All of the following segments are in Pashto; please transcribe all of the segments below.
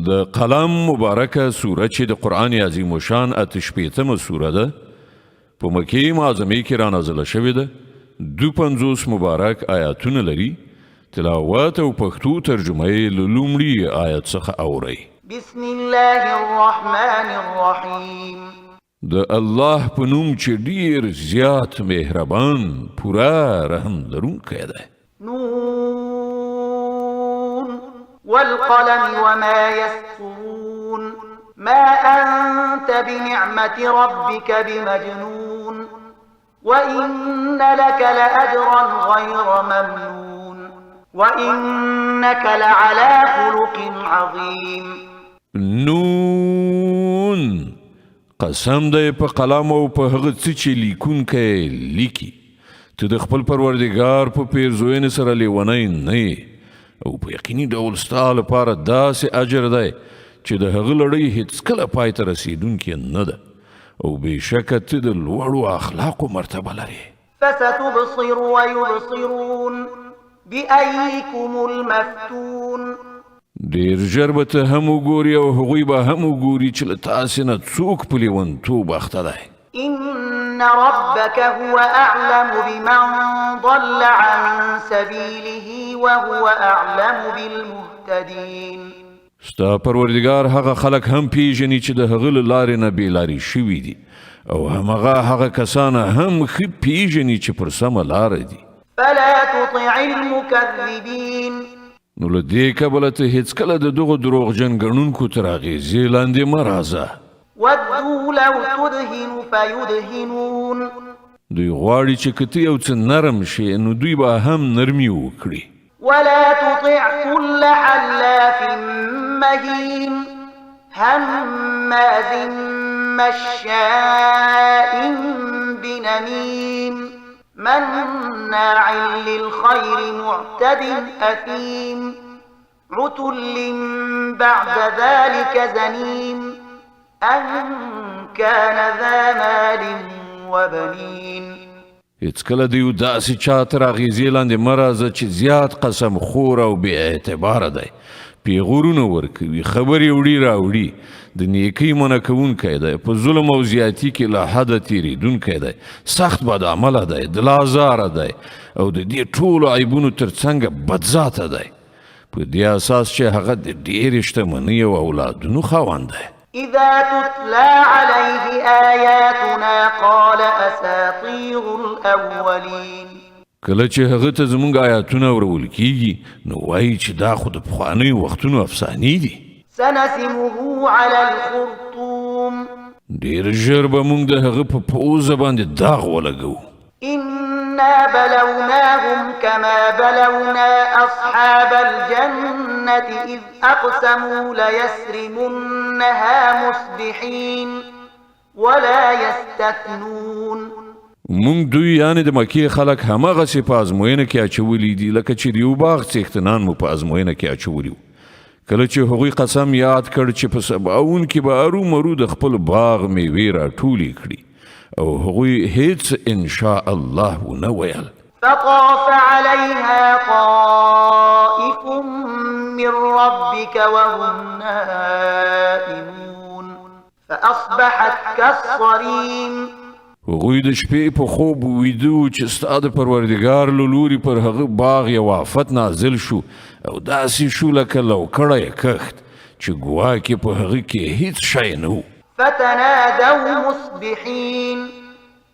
د قلم مبارکه سوره چې د قرآن عظیم الشان 88مه سوره ده په مکې معظمې کې رانازله شوې ده 52 مبارک آیاتونه لري تلاوت او پښتو ترجمه یې له لومړي آیت څخه اورئ بسم الله الرحمن الرحیم د الله په نوم چې ډیر زیات مهربان پورا رحم لرونکی دی نون والقلم وما يسطرون ما أنت بنعمة ربك بمجنون وإن لك لأجرا غير ممنون وإنك لعلى خلق عظيم نون قسم دی په قلم او په هغه څه چې لیکونکی لیکي ته د خپل پروردګار په پیرزوینې سره لیونی نه او په یقیني ډول ستا لپاره داسې اجر دی چې د هغه لړۍ هیڅکله پای ته رسیدونکې نه ده او بېشکه ته د لوړو اخلاقو مرتبه لرې فستبصر ويبصرون بأيكم المفتون ډېر ژر به ته هم وګوري او هغوی به هم وګوري چې له تاسې نه څوک په لیونتوب اخته دی إن ربك هو أعلم بمن ضل عن سبيله وهو أعلم بالمهتدين ستا پروردگار هغه خلق هم پیژني چې د هغه له لارې نه بېلارې شوي دي او هغه کسان هم ښه پیژني چې پر سمه لاره دي فلا تطع المكذبين نو له دې کبله ته هېڅکله د دغو دروغجن ګڼونکو تر اغېزې لاندې مه راځه ودوا لو تدهن فيدهنون دوی غواړي چې که ته یو څه نرم شي نو دوی به هم نرمي وکړي ولا تطع كل حلاف مهين هماز مشاء بنميم مناع للخير معتد أثيم عتل بعد ذلك زنيم أن كان ذا مال وبنين هېڅکله د یو داسې چا تر اغېزې لاندې مه راځه چې زیات قسم خور او بې اعتباره دی پیغورونه ورکوي خبرې وړي راوړي د نیکۍ منع کوونکی دی په ظلم او زیاتي کې له حده تېرېدونکی دی سخت بدعمله دی دلازاره دی او د دې ټولو عیبونو تر څنګه بدذاته دی په دې اساس چې هغه د ډېرې شتمنۍ او اولادونو خاوند دی إذا تتلى عليه آياتنا قال أساطير الأولين کله چې هغه ته زموږ آیاتونه اورول کیږي نو وایي چې دا خو د پخوانیو وختونو افسانې دي سنسمه على الخرطوم ډېر ژر به موږ د هغه په پوزه باندې داغ ولګو إنا بلوناهم كما بلونا أصحاب الجنة إذ أقسموا ليسرمنها مصبحين ولا يستثنون موږ دوی یعنې د مکې خلک هماغسې په ازموینه کې اچولي دي لکه چې د یو باغ څښتنان مو په ازموینه کې اچولي وو کله چې هغوی قسم یاد کړ چې په سباوون کې به ارومرو د خپل باغ میوې راټولې کړي او هغوی هیڅ انشاء الله ونه ویل فطاف عليها طائف من ربك وهم نائمون فأصبحت كالصريم هغوی د شپې په خوب ویدو چې ستا د پروردګار له لوري پر هغه باغ یو آفت نازل شو او داسې شو لکه لوکړی کښت چې ګواکې په هغه کې هیڅ شی نه و فتنادوا مصبحين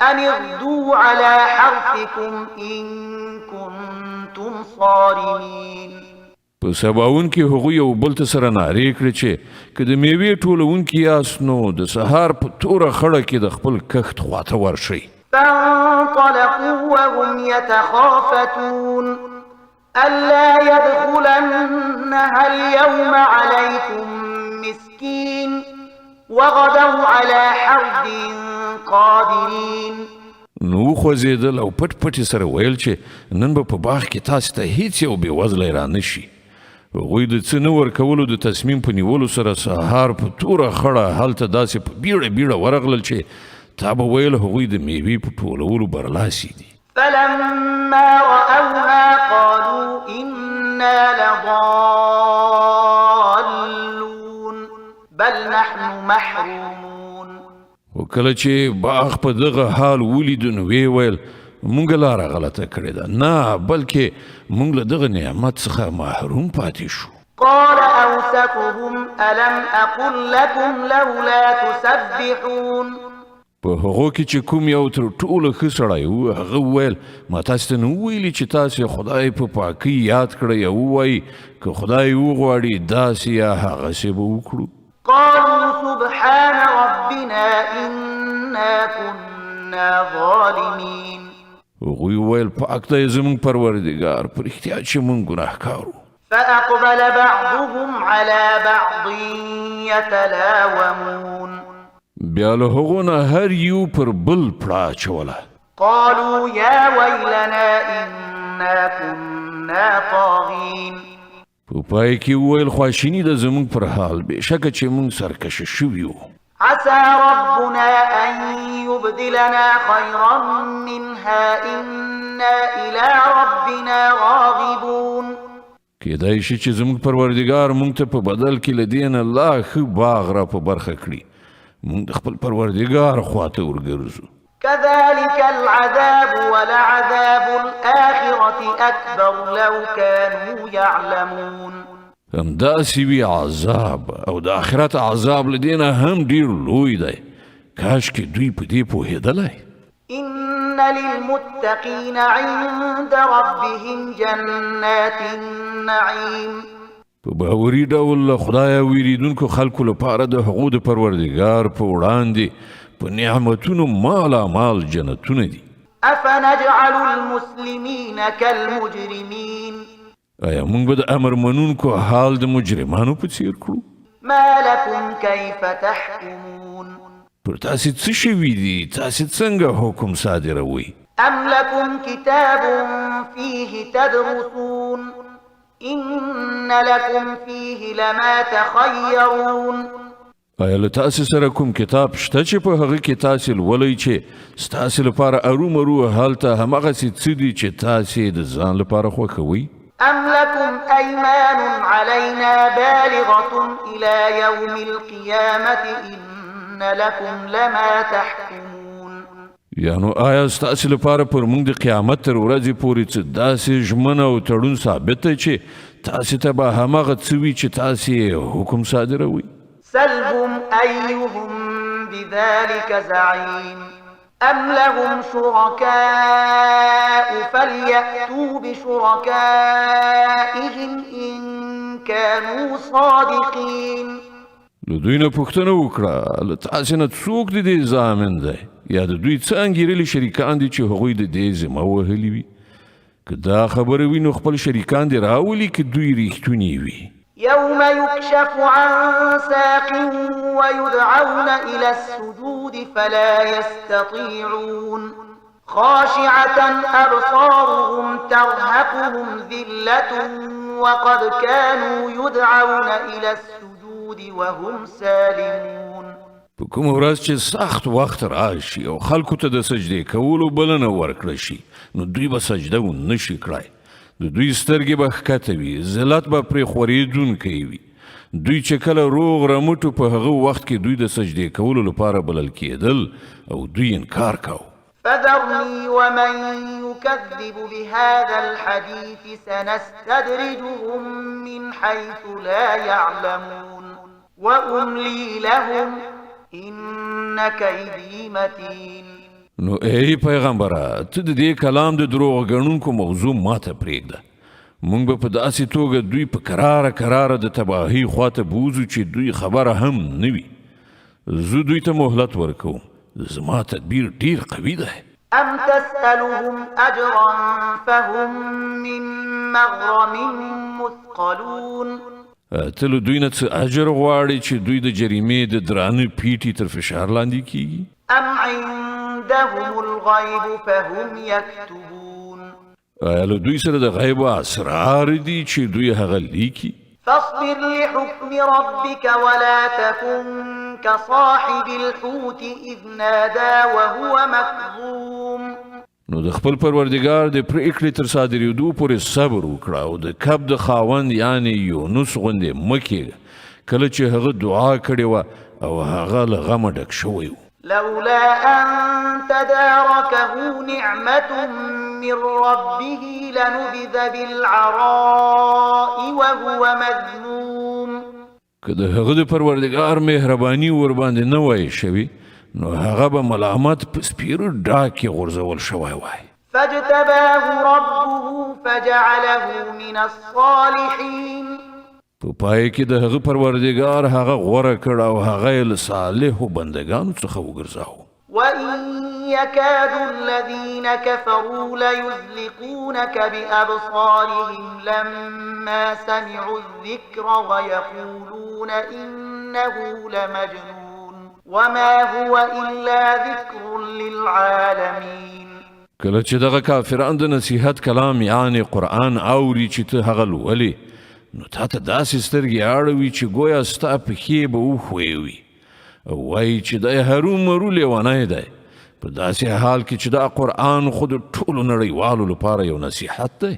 أن اغدوا على حرثكم إن كنتم صارمين په سباون کې هغوی یو بل ته سره نارې کړې چې که د میوې ټولونکي یاست نو د سهار په توره خړه کې د خپل کښت خواته ورشئ فانطلقوا وهم يتخافتون ألا يدخلنها اليوم عليكم مسكين وغدوا على حرد قادرين نو خوځېدل او پټ پټې سره ویل چې نن به په باغ کې تاسې ته هیڅ یو بېوزلی رانشي هغوی د څه نه ورکولو د تصمیم په نیولو سره سهار په توره خړه هلته داسې په بیړه بیړه ورغلل چې تا به ویل هغوی د میوې په ټولولو برلاسي دي فلما رأوها قالوا إنا لضالون بل نحن محرومون. او کله چې باغ په دغه حال ولید نو وی ویل مونږ لاره غلطه کړې ده، نه بلکې مونږ له دغه نعمت څخه محروم پاتې شو. قال أوسطهم ألم أقل لكم لولا تسبحون. په هغو کې چې کوم یو تر ټولو ښه سړی و هغه وویل ما تاسو ته نه وویلي چې تاسې خدای په پاکۍ یاد کړئ او ووایي که خدای وغواړي داسې یا هغسې به وکړو. قالوا سبحان ربنا إنا كنا ظالمين. هغوی وویل پاک دی زموږ پروردګار په رښتیا چې موږ ګناهکار وو. فأقبل بعضهم على بعض يتلاومون. بیا له هغو نه هر یو پر بل پړه اچوله. قالوا يا ويلنا إنا كنا طاغين. په پای کې وویل خواشیني ده زموږ پر حال بېشکه چې موږ سرکشه شوي وو. عسى ربنا أن يبدلنا خيرا منها إنا إلى ربنا راغبون. کېدای شي چې زموږ پروردګار موږ ته په بدل کې له دې نه لا ښه باغ را په برخه کړي. موږ د خپل پروردګار خواته ورګرځو. كذلك العذاب ولعذاب الآخرة أكبر لو كانوا يعلمون. همداسې وي عذاب او د آخرت عذاب له دې نه هم ډېر لوی دی. کاشکې دوی په دې پوهېدلی. إن للمتقين عند ربهم جنات النعيم. په باوري ډول له خدایه ویریدونکو خلکو لپاره د هغو د پروردګار په وړاندې په نعمتونو مالا مال جنتونه دي. أفنجعل المسلمين كالمجرمين. آیا موږ به د امر منونکو حال د مجرمانو په څیر کړو؟ ما لكم كيف تحكمون. پر تاسې څه شوي دي؟ تاسې څنګه حکم صادروئ؟ أم لكم كتاب فيه تدرسون إن لكم فيه لما تخيرون. آیا له تاسې سره کوم کتاب شته چې په هغه کې تاسې لولئ چې ستاسې لپاره ارومرو هلته همغسې څه دي چې تاسې د ځان لپاره خوښوئ؟ أم لكم أيمان علينا بالغة إلى يوم القيامة إن لكم لما تحكمون. یعنو آیا ستاسې لپاره پر موږ د قیامت تر ورځې پورې څه داسې ژمنه او تړون ثابت دی چې تاسې ته به همغه څه وي چې تاسې حکم صادروئ؟ سلهم أيهم بذلك زعيم. أم لهم شركاء فليأتوا بشركائهم إن كانوا صادقين. له دوی نه پوښتنه وکړه له تاسې نه څوک د دې ضامن دی یا د دوی څه انګېرلي شریکان دي چې هغوی د دې ذمه وهلي وي. که دا خبره وي نو خپل شریکان دې راولي که دوی ریښتوني وي. يوم يكشف عن ساق ويدعون إلى السجود فلا يستطيعون. خاشعة أبصارهم ترهقهم ذلة وقد كانوا يدعون إلى السجود وهم سالمون. په کومه ورځ چې سخت وخت راشي او خلکو ته د سجدې کولو بلنه ورکړه شي نو دوی به سجده ونه شي کړای. د دوی سترګې به ښکته وي، ذلت به پرې خورېدونکی وي. دوی چې کله روغ رمټو په هغه وخت کې دوی د سجدې کولو لپاره بلل کېدل او دوی انکار کاوه. فذرني ومن يكذب بهذا الحديث سنستدرجهم من حيث لا يعلمون وأملي لهم إن كيدي متين. نو ای پیغمبره ته د دې کلام د دروغ ګڼونکو موضوع ماته پرېږده. موږ به په داسې توګه دوی په کراره د تباهۍ خواته بوځو چې دوی خبره هم نه وي. زه دوی ته مهلت ورکوم. زما تدبیر ډیر قوي دی. أم تسألهم أجرا فهم من مغرم مثقلون. ته له دوی نه څه اجر غواړې چې دوی د جریمې د درانه پیټي تر فشار لاندې کیږي؟ أم عندهم الغيب فهم يكتبون. آیا له دوی سره د غیب اسرار دي چې دوی هغه لیکي؟ فاصبر لحكم ربك ولا تكن كصاحب الحوت إذ نادى وهو مكظوم. نو د خپل پروردګار د پرېکړې تر صادرېدو پورې صبر وکړه او د کب د خاوند یعنی یونس غوندې مه کېږه کله چې هغه دعا کړې وه او هغه له غمه ډک شوی و. لولا أن تداركه نعمة من ربه لنبذ بالعراء وهو مذموم. که د هغه د پروردګار مهرباني ور باندې نه وای شوي نو هغه به ملامت په سپیرو ډاکې غورځول شوی وای. فاجتباه ربه فجعله من الصالحين. په پای کې د هغه پروردګار هغه غوره کړ او هغه یې له صالحو بندګانو څخه وګرځاوه. وإن يكاد الذين كفروا ليزلقونك بأبصارهم لما سمعوا الذكر ويقولون إنه لمجنون وما هو إلا ذكر للعالمين. کله چې دغه کافران د نصیحت کلام یعنی قرآن اوري چې ته هغه لولې نو تا ته داسې سترګې اړوي چې گویا ستا پښې به وښویې وي او وایي چې دی هرو مرو لیونی دی په داسې حال کې چې دا قرآن خو د ټولو نړیوالو لپاره یو نصیحت دی.